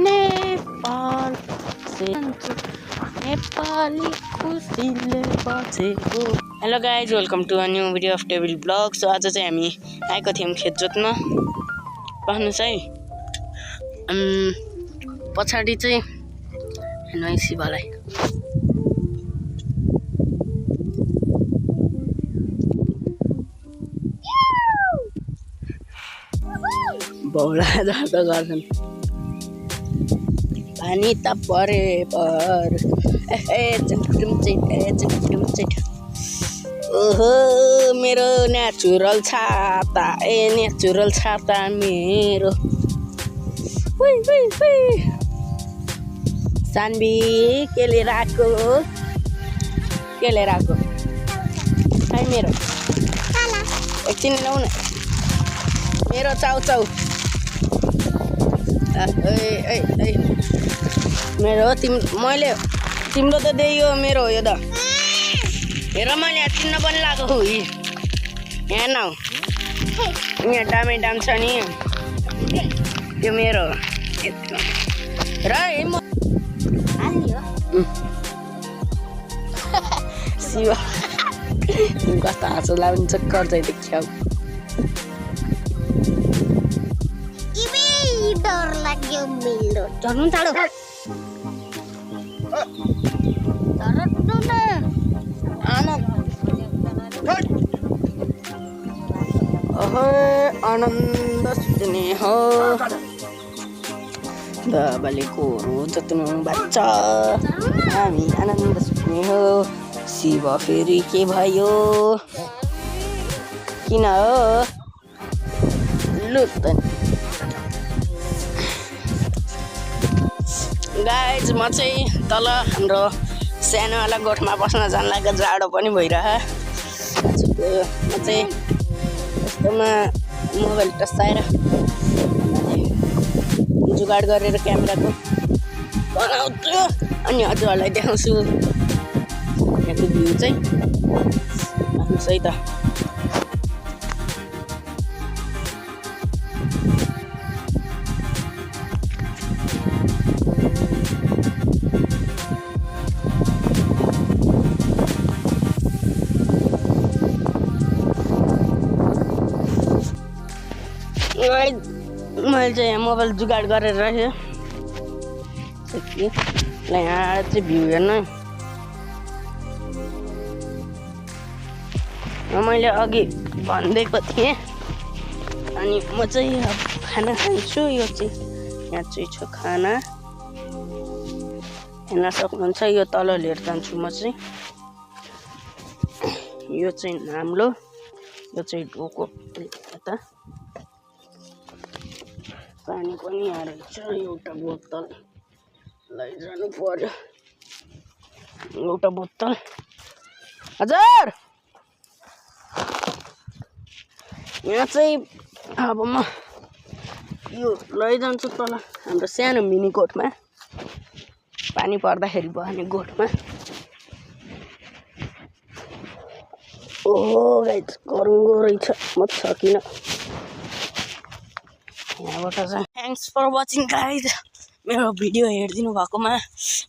नेपाल नेपाली खुसीले बचेको। Hello guys, welcome to a new video of table blog. So आज चाहिँ हामी आएको थियौँ खेत जोत्न। पाउनुहोस् है, पछाडि चाहिँ हेर्नु शिवलाई बौला जस्तो गर्छन्। पानी त परे पर ओहो मेरो नेचुरल छाता नेचुरल छाता मेरो। सानबी के लिएर आएको खै मेरो एकछिन ल्याउ न मेरो चाउ मेरो मैले तिम्रो त दियो मेरो यो त हेर मैले चिन्न पनि लगाएको हो यहाँ न यहाँ दामी दाम छ नि यो मेरो र शिव कस्तो हाँसो लाग्छ कर्दै देख्छौ। डर लाग्यो मेरो झर्नु टाढो आनन्द सुत्ने हो बाबालेको जोत्नु बच्चा हामी आनन्द सुत्ने हो। शिव फेरि के भयो किन हो लुट गाइज। म चाहिँ तल हाम्रो सानोवाला गोठमा बस्न जान लागेको जाडो पनि भइरहेको। म चाहिँ यस्तोमा मोबाइल टसाएर जुगाड गरेर क्यामेराको बनाउँछु अनि हजुरहरूलाई देखाउँछु यहाँको भ्यू चाहिँ। आउनुहोस् है त। मैले चाहिँ यहाँ मोबाइल जुगाड गरेर राखेँ। यहाँ चाहिँ भ्यू हेर्नु। मैले अघि भनिदिएको थिएँ अनि म चाहिँ खाना खान्छु। यो चाहिँ यहाँ चाहिँ छ खाना हेर्न सक्नुहुन्छ। यो तल लिएर जान्छु म चाहिँ। यो चाहिँ नाम्लो, यो चाहिँ ढोको यता। पानी पनि यहाँ रहेछ, एउटा बोतल लैजानु पर्यो। एउटा बोतल हजुर यहाँ चाहिँ अब म यो लैजान्छु तल हाम्रो सानो मिनी गोठमा, पानी पर्दाखेरि बस्ने गोठमा। ओहो गाइस गरौँगो रहेछ, म सकिनँ यहाँबाट चाहिँ। Thanks for watching guys. मेरो भिडियो हेरिदिनु भएकोमा।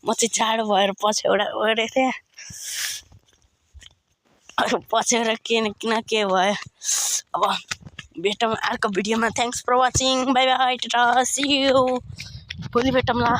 म चाहिँ चाँडो भएर पछ्यौरा गरेको थिएँ, पछ्यौरा किन के भयो। अब भेटौँ अर्को भिडियोमा। Thanks for watching, bye bye, टाटा, सी यू। भोलि भेटौँला।